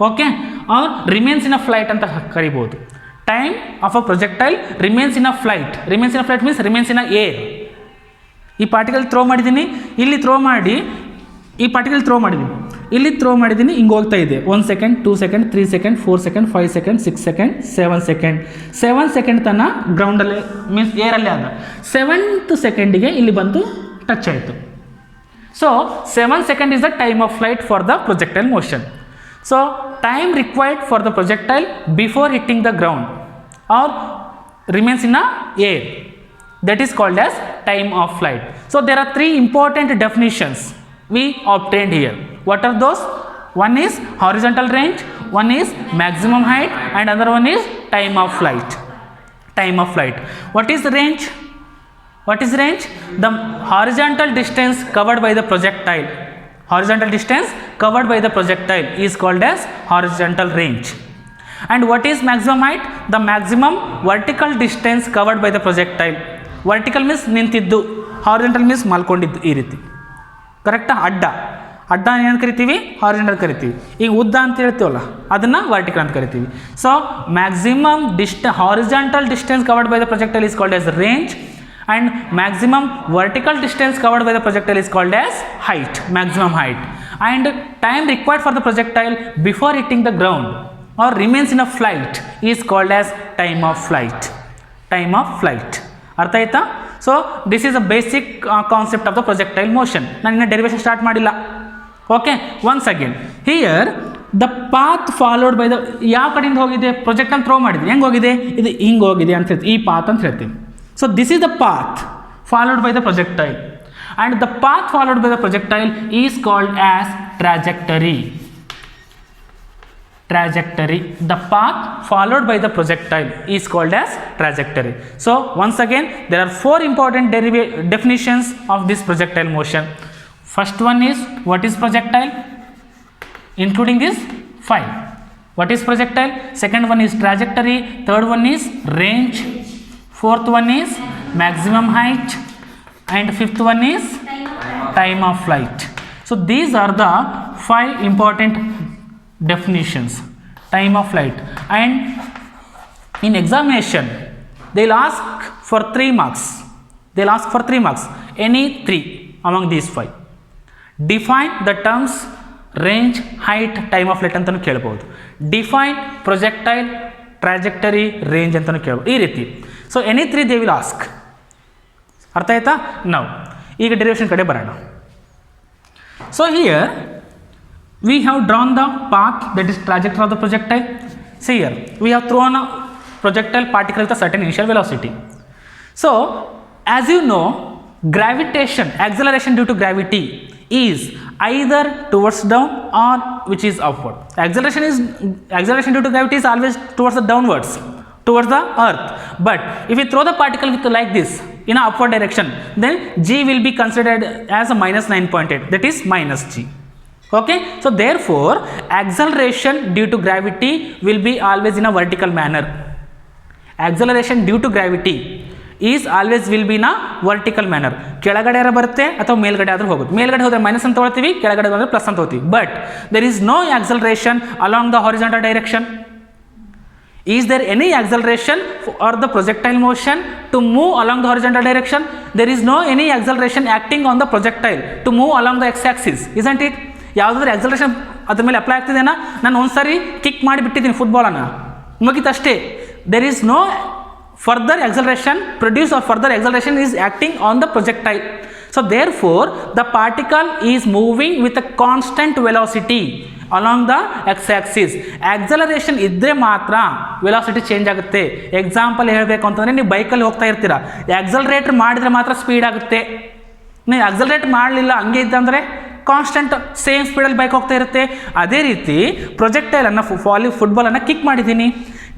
Okay, or remains in a flight ಅಂತ ಕರಿಬಹುದು. Time of a projectile remains in a flight means remains in a air. ಈ particle throw ಮಾಡಿದ್ದೀನಿ, ಇಲ್ಲಿ throw ಮಾಡಿ, ಈ particle throw ಮಾಡಿದ್ದೀನಿ, ಇಲ್ಲಿ throw ಮಾಡಿದ್ದೀನಿ, ಹಿಂಗೆ ಹೋಗ್ತಾ ಇದೆ. 1 second, 2 second, 3 second, 4 second, 5 second, 6 second, 7 second ತನಕ ಗ್ರೌಂಡಲ್ಲಿ ಮೀನ್ಸ್ ಏರಲ್ಲಿ ಆದ. 7th ಸೆಕೆಂಡಿಗೆ ಇಲ್ಲಿ ಬಂದು ಟಚ್ ಆಯಿತು. So 7 seconds is the time of flight for the projectile motion. So time required for the projectile before hitting the ground or remains in a air, that is called as time of flight. So there are 3 important definitions we obtained here. What are those? One is horizontal range, one is maximum height, and another one is time of flight. What is the range? The horizontal distance covered by the projectile. Is called as horizontal range. And what is maximum height? The maximum vertical distance covered by the projectile. Vertical means ನಿಂತಿದ್ದು, horizontal means ಮಲ್ಕೊಂಡಿದ್ದು ಈ ರೀತಿ. ಕರೆಕ್ಟಾ? ಅಡ್ಡ ಏನು ಕರಿತೀವಿ? Horizontal ಕರಿತೀವಿ. ಈಗ ಉದ್ದ ಅಂತ ಹೇಳ್ತೀವಲ್ಲ, ಅದನ್ನು ವರ್ಟಿಕಲ್ ಅಂತ ಕರಿತೀವಿ. So maximum horizontal distance covered by the projectile is called as range, and maximum vertical distance covered by the projectile is called as maximum height. And time required for the projectile before hitting the ground or remains in a flight is called as time of flight. ಅರ್ಥ ಆಯ್ತಾ? So this is a basic concept of the projectile motion. ನಾನು ಇನ್ನೂ derivation start ಮಾಡಿಲ್ಲ. Okay, once again here the path followed by the, ಯಾವ ಕಡೆಯಿಂದ ಹೋಗಿದೆ? ಪ್ರೊಜೆಕ್ಟನ್ನು throw ಮಾಡಿದ್ವಿ, ಹೆಂಗೆ ಹೋಗಿದೆ? ಇದು ಹಿಂಗೆ ಹೋಗಿದೆ ಅಂತ ಹೇಳ್ತೀವಿ, ಈ ಪಾತ್ ಅಂತ ಹೇಳ್ತೀವಿ. So this is the path followed by the projectile, and the path followed by the projectile is called as trajectory. trajectory. The path followed by the projectile is called as trajectory. So once again, there are 4 important definitions of this projectile motion. First one is, what is projectile? Including this 5. What is projectile? Second one is trajectory. Third one is range. Fourth one is maximum height. And fifth one is time of flight. So these are the 5 important definitions. Time of flight. And in examination, they'll ask for 3 marks. They'll ask for 3 marks. Any 3 among these 5. Define the terms range, height, time of flight ಅಂತಲೂ ಕೇಳ್ಬೋದು. Define projectile, trajectory, range ಅಂತಲೂ ಕೇಳ್ಬೋದು. ಈ ರೀತಿ. So any 3 they will ask. ಅರ್ಥ ಆಯ್ತಾ? ನಾವು ಈಗ ಡೆರಿವೇಷನ್ ಕಡೆ ಬರೋಣ. So here we have drawn the path, that is trajectory of the projectile. See here, we have thrown a projectile particle with a certain initial velocity. So as you know, gravitation, acceleration due to gravity is either towards down or which is upward. Acceleration due to gravity is always towards the downwards, towards the earth. But if you throw the particle with like this in an upward direction, then g will be considered as a minus 9.8, that is minus g. Okay, so therefore acceleration due to gravity will be always in a vertical manner. Acceleration due to gravity is always will be in a vertical manner. ಕೆಳಗಡೆ ಬರುತ್ತೆ ಅಥವಾ ಮೇಲ್ಗಡೆ ಆದರೂ ಹೋಗುತ್ತೆ. ಮೇಲ್ಗಡೆ ಹೋದರೆ minus ಅಂತ ತೊಗೊಳ್ತೀವಿ, ಕೆಳಗಡೆ ಹೋದರೆ ಪ್ಲಸ್ ಅಂತ ಹೋಗ್ತೀವಿ. But there is no acceleration along the horizontal direction. Is there any acceleration or the projectile motion to move along the horizontal direction? There is no any acceleration acting on the projectile to move along the x-axis, isn't it? ಯಾವುದಾದ್ರೂ acceleration ಅದ್ರ ಮೇಲೆ apply ಆಗ್ತಿದೆನಾ? ನಾನು ಒಂದು ಸಾರಿ kick ಮಾಡಿಬಿಟ್ಟಿದ್ದೀನಿ ಫುಟ್ಬಾಲನ್ನು, ಮುಗಿತಷ್ಟೇ. There is no further acceleration produce or further acceleration is acting on the projectile. So therefore the particle is moving with a constant velocity along the X axis. Acceleration ಇದ್ದರೆ ಮಾತ್ರ velocity change ಆಗುತ್ತೆ. Example ಹೇಳಬೇಕು ಅಂತಂದರೆ, ನೀವು ಬೈಕಲ್ಲಿ ಹೋಗ್ತಾ ಇರ್ತೀರಾ, accelerator ಮಾಡಿದರೆ ಮಾತ್ರ ಸ್ಪೀಡ್ ಆಗುತ್ತೆ. ನೀವು ಆಕ್ಸಲರೇಟ್ ಮಾಡಲಿಲ್ಲ ಹಂಗೆ ಇದ್ದಂದರೆ ಕಾನ್ಸ್ಟೆಂಟ್ ಸೇಮ್ ಸ್ಪೀಡಲ್ಲಿ ಬೈಕ್ ಹೋಗ್ತಾ ಇರುತ್ತೆ. ಅದೇ ರೀತಿ ಪ್ರೊಜೆಕ್ಟೈಲನ್ನು ಫುಟ್ಬಾಲನ್ನು ಕಿಕ್ ಮಾಡಿದ್ದೀನಿ.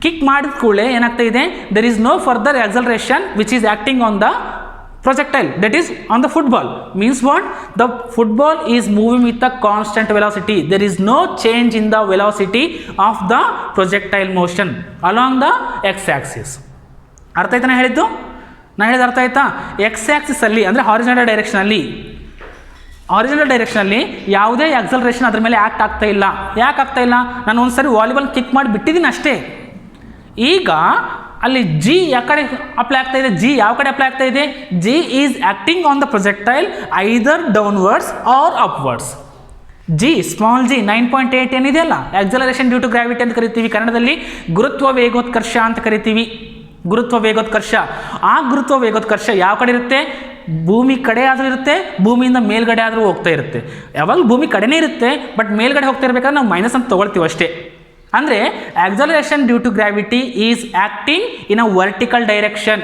ಕಿಕ್ ಮಾಡಿದ ಕೂಡಲೇ ಏನಾಗ್ತಾ ಇದೆ, there is no further acceleration which is acting on the projectile, that is on the football. Means what? The football is moving with a constant velocity. There is no change in the velocity of the projectile motion along the x-axis. ಅರ್ಥ ಆಯ್ತಾ ನಾನು ಹೇಳಿದ್ದು? ನಾನು ಹೇಳಿದ ಅರ್ಥ ಆಯ್ತಾ? x-axis-ಅಲ್ಲಿ ಅಂದರೆ horizontal ಡೈರೆಕ್ಷನಲ್ಲಿ ಯಾವುದೇ ಆಕ್ಸಲರೇಷನ್ ಅದ್ರ ಮೇಲೆ ಆ್ಯಕ್ಟ್ ಆಗ್ತಾ ಇಲ್ಲ. ಯಾಕೆ ಆಗ್ತಾ ಇಲ್ಲ? ನಾನು ಒಂದು ಸರಿ ವಾಲಿಬಾಲ್ ಕಿಕ್ ಮಾಡಿ ಬಿಟ್ಟಿದ್ದೀನಿ ಅಷ್ಟೇ. ಈಗ ಅಲ್ಲಿ ಜಿ ಯಾವ ಕಡೆ ಅಪ್ಲೈ ಆಗ್ತಾ ಇದೆ? ಜಿ ಯಾವ ಕಡೆ ಅಪ್ಲೈ ಆಗ್ತಾ ಇದೆ? G is acting on the projectile either downwards or upwards. G small g 9.8 ಏನಿದೆಯಲ್ಲ, ಆಕ್ಸಲರೇಷನ್ ಡ್ಯೂ ಟು ಗ್ರಾವಿಟಿ ಅಂತ ಕರಿತೀವಿ. ಕನ್ನಡದಲ್ಲಿ ಗುರುತ್ವ ವೇಗೋತ್ಕರ್ಷ ಅಂತ ಕರಿತೀವಿ. ಗುರುತ್ವ ವೇಗೋತ್ಕರ್ಷ. ಆ ಗುರುತ್ವ ವೇಗೋತ್ಕರ್ಷ ಯಾವ ಕಡೆ ಇರುತ್ತೆ? ಭೂಮಿ ಕಡೆ ಆದರೂ ಇರುತ್ತೆ, ಭೂಮಿಯಿಂದ ಮೇಲ್ಗಡೆ ಆದರೂ ಹೋಗ್ತಾ ಇರುತ್ತೆ. ಯಾವಾಗ ಭೂಮಿ ಕಡೆನೇ ಇರುತ್ತೆ, ಬಟ್ ಮೇಲ್ಗಡೆ ಹೋಗ್ತಾ ಇರಬೇಕಾದ್ರೆ ನಾವು ಮೈನಸ್ ಅಂತ ತೊಗೊಳ್ತೀವಿ ಅಷ್ಟೇ. ಅಂದರೆ acceleration due to gravity is acting in a vertical direction.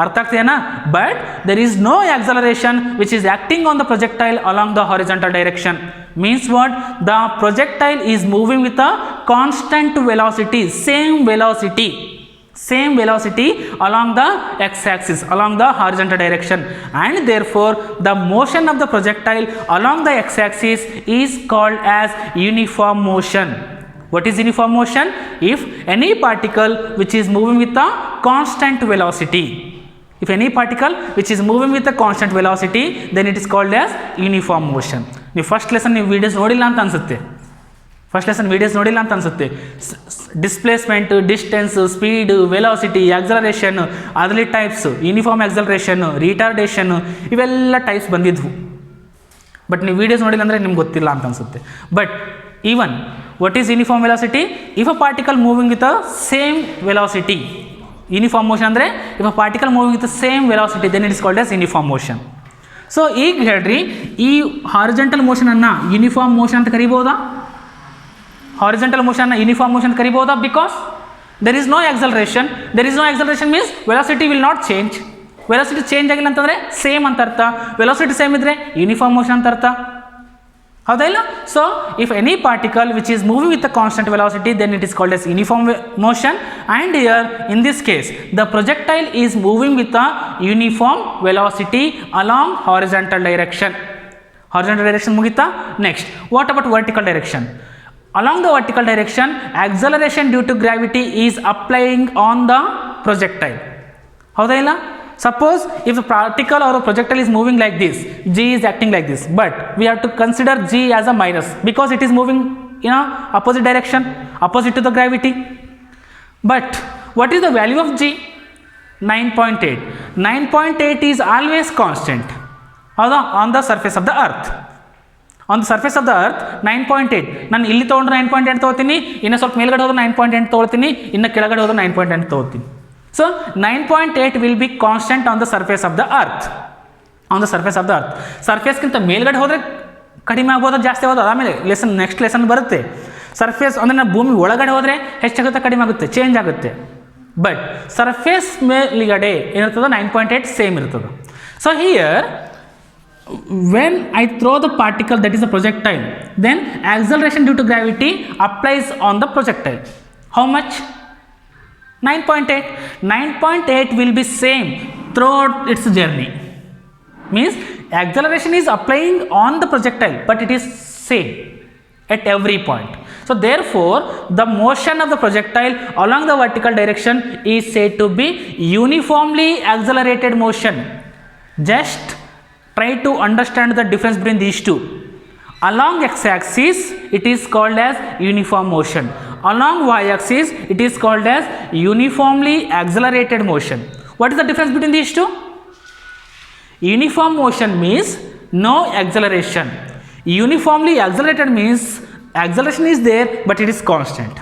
ಅರ್ಥ ಆಗ್ತದೇನಾ? But there is no acceleration which is acting on the projectile along the horizontal direction. Means what? The projectile is moving with a constant velocity, same velocity along the x-axis, along the horizontal direction, and therefore the motion of the projectile along the x-axis is called as uniform motion. What is uniform motion? If any particle which is moving with a constant velocity, then it is called as uniform motion. ನೀವು first lesson videos ನೋಡಿಲ್ಲ ಅಂತ ಅನಿಸುತ್ತೆ. Displacement, distance, speed, velocity, acceleration, ಅದರಲ್ಲಿ types, uniform acceleration, retardation, ಇವೆಲ್ಲ types ಬಂದಿದ್ವು. But ನೀವು videos ನೋಡಿಲ್ಲ ಅಂದರೆ ನಿಮ್ಗೆ ಗೊತ್ತಿಲ್ಲ ಅಂತ ಅನಿಸುತ್ತೆ. But even what is uniform velocity? If a particle moving with a same velocity. Uniform motion ಅಂದರೆ if a particle moving with same velocity, then it is called as uniform motion. So ಈಗ ಹೇಳ್ರಿ, ಈ horizontal ಮೋಷನನ್ನು uniform motion ಅಂತ ಕರಿಬೋದಾ? Horizontal ಮೋಷನ್ನ uniform motion ಕರಿಬೋದಾ? Because there is no acceleration. Means velocity will not change. Velocity change ಆಗಿಲ್ಲ ಅಂತಂದರೆ ಸೇಮ್ ಅಂತ ಅರ್ಥ. ವೆಲಾಸಿಟಿ ಸೇಮ್ ಇದ್ದರೆ ಯೂನಿಫಾರ್ಮ್ ಮೋಷನ್ ಅಂತ ಅರ್ಥ. ಹೌದಾ ಇಲ್ಲ? So if any particle which is moving with a constant velocity then it is called as uniform motion, and here in this case the projectile is moving with a uniform velocity along horizontal direction. Horizontal direction ಮುಗಿತಾ? Next what about vertical direction? Along the vertical direction, acceleration due to gravity is applying on the projectile. ಹೌದಾ ಇಲ್ಲ? Suppose if a particle or a projectile is moving like this, G is acting like this, but we have to consider G as a minus because it is moving in a opposite direction, opposite to the gravity. But what is the value of G? 9.8. 9.8 is always constant. ಹೌದಾ? On the surface of the earth. On the surface of the earth 9.8. ನಾನು ಇಲ್ಲಿ ತೊಗೊಂಡ್ರೆ 9.8 ತೊಗೊಳ್ತೀನಿ, ಇನ್ನು ಸ್ವಲ್ಪ ಮೇಲ್ಗಡೆ ಹೋದ್ರೆ 9.8 ತೊಗೊಳ್ತೀನಿ, ಇನ್ನು ಕೆಳಗಡೆ ಹೋದ್ರೆ 9.8 ತೊಗೊಳ್ತೀನಿ. So 9.8 will be constant on the surface of the earth. On the surface of the earth. ಸರ್ಫೇಸ್ಗಿಂತ ಮೇಲ್ಗಡೆ ಹೋದರೆ ಕಡಿಮೆ ಆಗ್ಬೋದು, ಜಾಸ್ತಿ ಆಗೋದು, ಆಮೇಲೆ ನೆಕ್ಸ್ಟ್ ಲೆಸನ್ ಬರುತ್ತೆ. ಸರ್ಫೇಸ್ ಅಂದರೆ ನಾವು ಭೂಮಿ ಒಳಗಡೆ ಹೋದರೆ ಹೆಚ್ಚಾಗುತ್ತೆ, ಕಡಿಮೆ ಆಗುತ್ತೆ, ಚೇಂಜ್ ಆಗುತ್ತೆ. ಬಟ್ ಸರ್ಫೇಸ್ ಮೇಲ್ಗಡೆ ಏನಿರ್ತದೆ 9.8 ಸೇಮ್ ಇರ್ತದೆ. So here when I throw the particle, that is a projectile, then acceleration due to gravity applies on the projectile. How much? 9.8. 9.8 will be same throughout its journey. Means acceleration is applying on the projectile, but it is same at every point. So therefore the motion of the projectile along the vertical direction is said to be uniformly accelerated motion. Just try to understand the difference between these two. Along x-axis it is called as uniform motion. Along y-axis it is called as uniformly accelerated motion. What is the difference between these two? Uniform motion means no acceleration. Uniformly accelerated means acceleration is there but it is constant.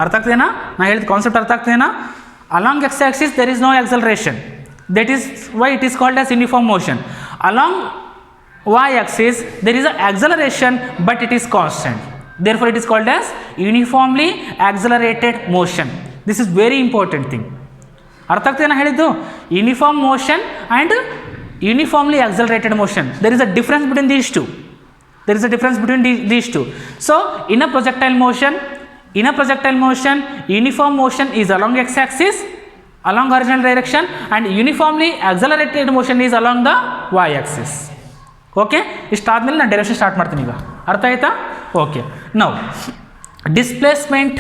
ಅರ್ಥ ಆಗ್ತದೇನಾ? ನಾನು ಹೇಳಿದ concept ಅರ್ಥ ಆಗ್ತದೇನಾ? Along x-axis there is no acceleration. That is why it is called as uniform motion. Along y-axis there is an acceleration but it is constant. Therefore it is called as uniformly accelerated motion. This is very important thing. ಅರ್ಥ ಆಗ್ತದೆ ನಾನು ಹೇಳಿದ್ದು? Uniform motion and uniformly accelerated motion. There is a difference between these two. There is a difference between these two. So in a projectile motion, uniform motion is along x-axis, along horizontal direction, and uniformly accelerated motion is along the y-axis. Okay, ಇಷ್ಟಾದ್ಮೇಲೆ ನಾನು direction start ಮಾಡ್ತೀನಿ. ಈಗ ಅರ್ಥ ಆಯ್ತಾ? Okay. Now displacement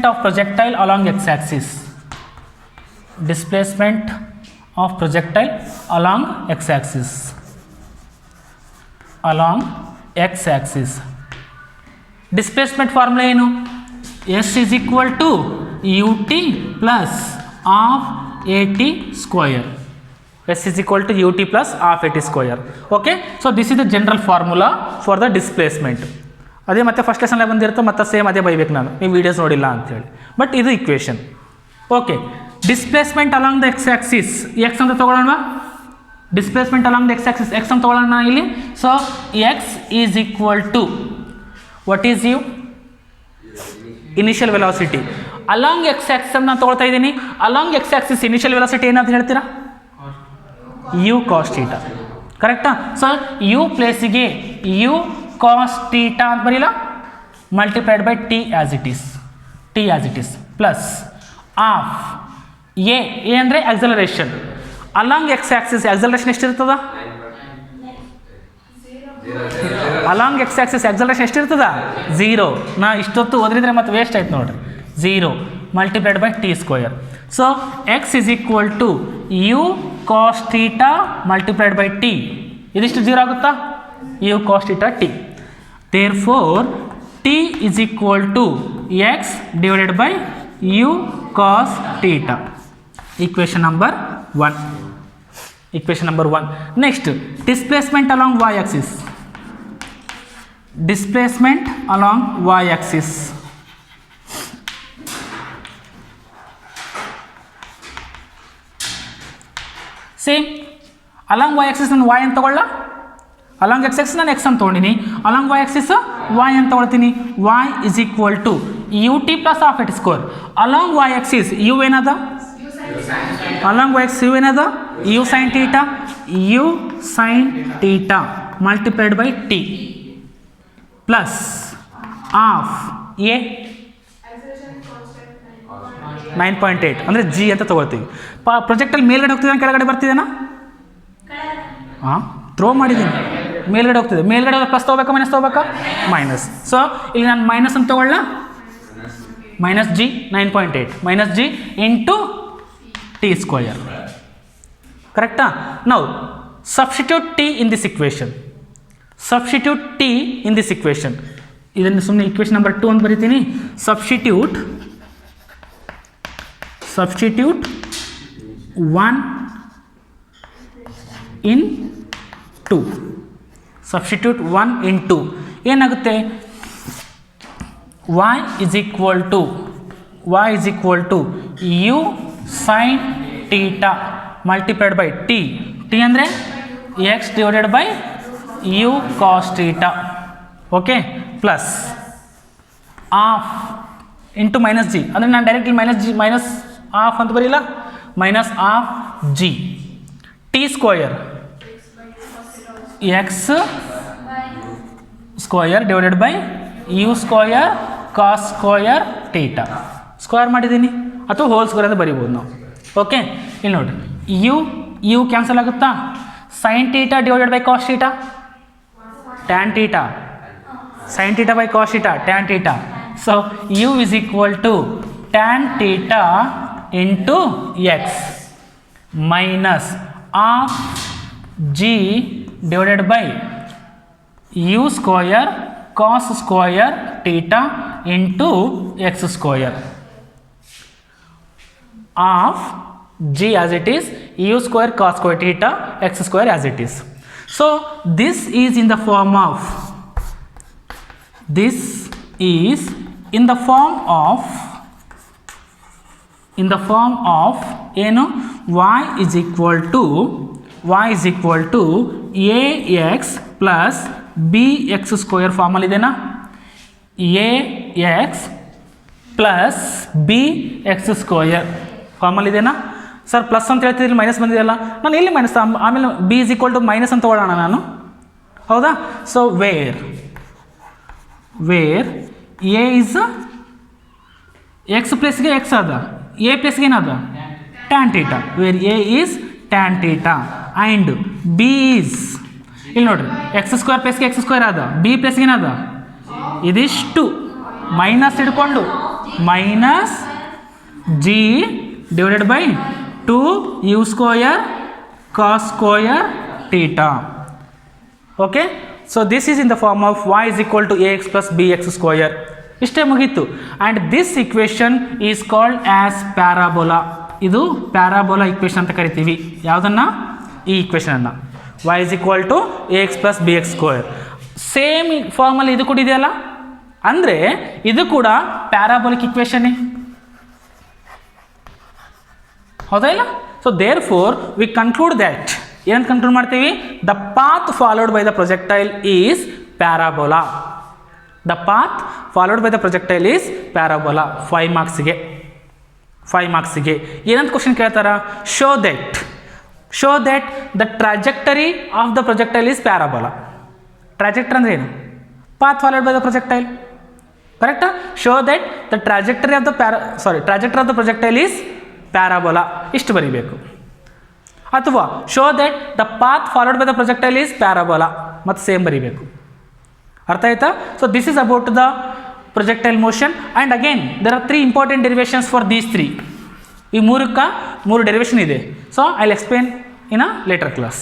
of projectile along x-axis. Displacement of projectile along x-axis. Along x-axis. Displacement formula ಏನು? S is equal to u t plus half a t square. S is equal to u t plus half a t square. Okay, so this is the general formula for the displacement. ಅದೇ ಮತ್ತೆ first ಲೆಸನ್ಲೆ ಬಂದಿರುತ್ತೆ, ಮತ್ತೆ same ಅದೇ ಬೈಬೇಕು ನಾನು, ನೀವು videos ನೋಡಿಲ್ಲ ಅಂತೇಳಿ. But ಇದು equation. Okay, displacement along the x-axis. X ಅಂತ ತೊಗೊಳ್ಳೋಣ. Displacement along the x-axis X ಅಂತ ತೊಗೊಳ್ಳೋಣ ಇಲ್ಲಿ. So x is equal to what is u? Initial velocity. Along x-axis ನಾನು ತೊಗೊಳ್ತಾ ಇದ್ದೀನಿ. ಅಲಾಂಗ್ x-axis ಇನಿಷಿಯಲ್ ವೆಲಾಸಿಟಿ ಏನಂತ ಹೇಳ್ತೀರಾ? U cos theta. ಕರೆಕ್ಟಾ? ಸೊ ಯು ಪ್ಲೇಸಿಗೆ ಯು ಕಾಸ್ ಥೀಟಾ ಅಂತ ಬರೀಲ್ಲ, multiplied by t as it is plus half a ಅಂದರೆ ಆಕ್ಸಲರೇಷನ್. ಅಲಾಂಗ್ x-axis ಆಕ್ಸಲರೇಷನ್ ಎಷ್ಟಿರ್ತದ? ಅಲಾಂಗ್ x-axis ಆಕ್ಸಲರೇಷನ್ ಎಷ್ಟಿರ್ತದ? 0. ನಾ ಇಷ್ಟೊತ್ತು ಓದಿದ್ರೆ ಮತ್ತೆ ವೇಸ್ಟ್ ಆಯ್ತು ನೋಡ್ರಿ. 0 multiplied by t square. So x is equal to u cos theta multiplied by t. ಇದಿಷ್ಟು 0 ಆಗುತ್ತಾ? U cos theta t. Therefore t is equal to x divided by u cos theta. Equation number 1. Next, displacement along y-axis. Displacement along y-axis. Same. Along y-axis ನಾನು y ಅಂತ ತಗೊಳ್ಳ. Along x-axis ನಾನು x ಅಂತ ತೊಗೊಂಡಿನಿ. Along y-axis y ಅಂತ ತೊಗೊಳ್ತೀನಿ. y is equal to ut plus half at square. Along y-axis u ಏನದ? along y-axis u ಏನದ u sin theta, u sin theta multiplied by t plus half a 9.8 ಅಂದರೆ g ಅಂತ ತಗೊಳ್ತೀವಿ. ಪ್ರೊಜೆಕ್ಟಲ್ಲಿ ಮೇಲ್ಗಡೆ ಹೋಗ್ತಿದೆ ಕೆಳಗಡೆ ಬರ್ತಿದೆನಾ? ಹಾಂ, ಥ್ರೋ ಮಾಡಿದ್ದೀನಿ, ಮೇಲ್ಗಡೆ ಹೋಗ್ತಿದೆ. ಮೇಲ್ಗಡೆ ಪ್ಲಸ್ ತೊಗೋಬೇಕಾ ಮೈನಸ್ ತೊಗೋಬೇಕಾ? ಮೈನಸ್. ಸೊ ಇಲ್ಲಿ ನಾನು ಮೈನಸ್ ಅಂತ ತೊಗೊಳ್ಳ, minus g 9.8 minus g into t square. Correcta? Now substitute t in this equation. Substitute t in this equation. ಇದನ್ನು ಸುಮ್ಮನೆ equation number 2 ಅಂತ ಬರೀತೀನಿ. Substitute 1 in 2. Substitute 1 in 2 ಏನಾಗುತ್ತೆ? y is equal to u sin theta multiplied by t. t ಅಂದರೆ x divided by u cos theta. Okay, plus half into minus g. ಅಂದರೆ ನಾನು directly minus half ಅಂತ ಬರೀಲ್ಲ, minus half g t square x square divided by u square cos square theta. Square ಮಾಡಿದ್ದೀನಿ ಅಥವಾ whole square ಅಂತ ಬರಿಬೋದು ನಾವು. Okay, ಇಲ್ಲಿ ನೋಡಿ, ಯು ಕ್ಯಾನ್ಸಲ್ ಆಗುತ್ತಾ? Sine theta divided by cos theta, tan theta, sine theta by cos theta, tan theta. So u is equal to tan theta into x minus half g divided by u square cos square theta into x square of g as it is, u square cos square theta, x square as it is. So this is in the form of ಏನು, y is equal to ax plus bx square ಫಾರ್ಮಲ್ಲಿ ಇದೆನಾ? ax plus bx square ಫಾರ್ಮಲ್ಲಿ ಇದೆನಾ? Sir plus ಅಂತ ಹೇಳ್ತಿದ್ರಿ, minus ಬಂದಿದೆಯಲ್ಲ, ನಾನು ಎಲ್ಲಿ minus, ಆಮೇಲೆ b is equal to minus ಅಂತ ತಗೊಳ್ಳೋಣ ನಾನು, ಹೌದಾ? So where a is x ಪ್ಲಸ್ಗೆ ಎಕ್ಸ್ ಅದ, a ಪ್ಲಸ್ಗೆ ಏನದ? Tan theta. Where a is tan theta and b is, ಇಲ್ಲಿ ನೋಡ್ರಿ, ಎಕ್ಸ್ ಸ್ಕ್ವೇರ್ ಪ್ಲಸ್ಗೆ ಎಕ್ಸ್ ಸ್ಕ್ವೇರ್ ಅದ, ಬಿ ಪ್ಲಸ್ಗೆ ಏನದ? ಇದಿಷ್ಟು ಮೈನಸ್ ಹಿಡ್ಕೊಂಡು minus g divided by 2 u square cos square theta. Okay, so this is in the form of y is equal to ax plus bx square. ಇಷ್ಟೇ ಮುಗೀತು. And this equation is called as parabola. ಇದು parabola equation ಅಂತ ಕರಿತೀವಿ. ಯಾವುದನ್ನು? ಈ ಇಕ್ವೇಷನನ್ನು, y is equal to ax plus bx square. Same ಫಾರ್ಮಲ್ಲಿ ಇದು ಕೂಡ ಇದೆಯಲ್ಲ, ಅಂದರೆ ಇದು ಕೂಡ ಪ್ಯಾರಾಬೋಲಿಕ್ ಇಕ್ವೇಷನ್ನೇ, ಹೌದಾ ಇಲ್ಲ? So therefore we conclude that, ಏನಂತ ಕನ್ಕ್ಲೂಡ್ ಮಾಡ್ತೀವಿ? The path followed by the projectile is parabola. The path followed by the projectile is parabola. 5 ಮಾರ್ಕ್ಸಿಗೆ ಏನಂತ ಕ್ವಶನ್ ಕೇಳ್ತಾರ? show that the trajectory of the projectile is parabola. Trajectory ಅಂದ್ರೆ ಏನು? path followed by the projectile. Correct? Show that the trajectory of the projectile is parabola. ಇಷ್ಟು ಬರೀಬೇಕು. ಅಥವಾ show that the path followed by the projectile is parabola. ಮತ್ತು same ಬರೀಬೇಕು. ಅರ್ಥ ಆಯ್ತಾ? So this is about the projectile motion, and again there are 3 important derivations for these 3. ಈ 3 derivation ಇದೆ. So I will explain in a later class.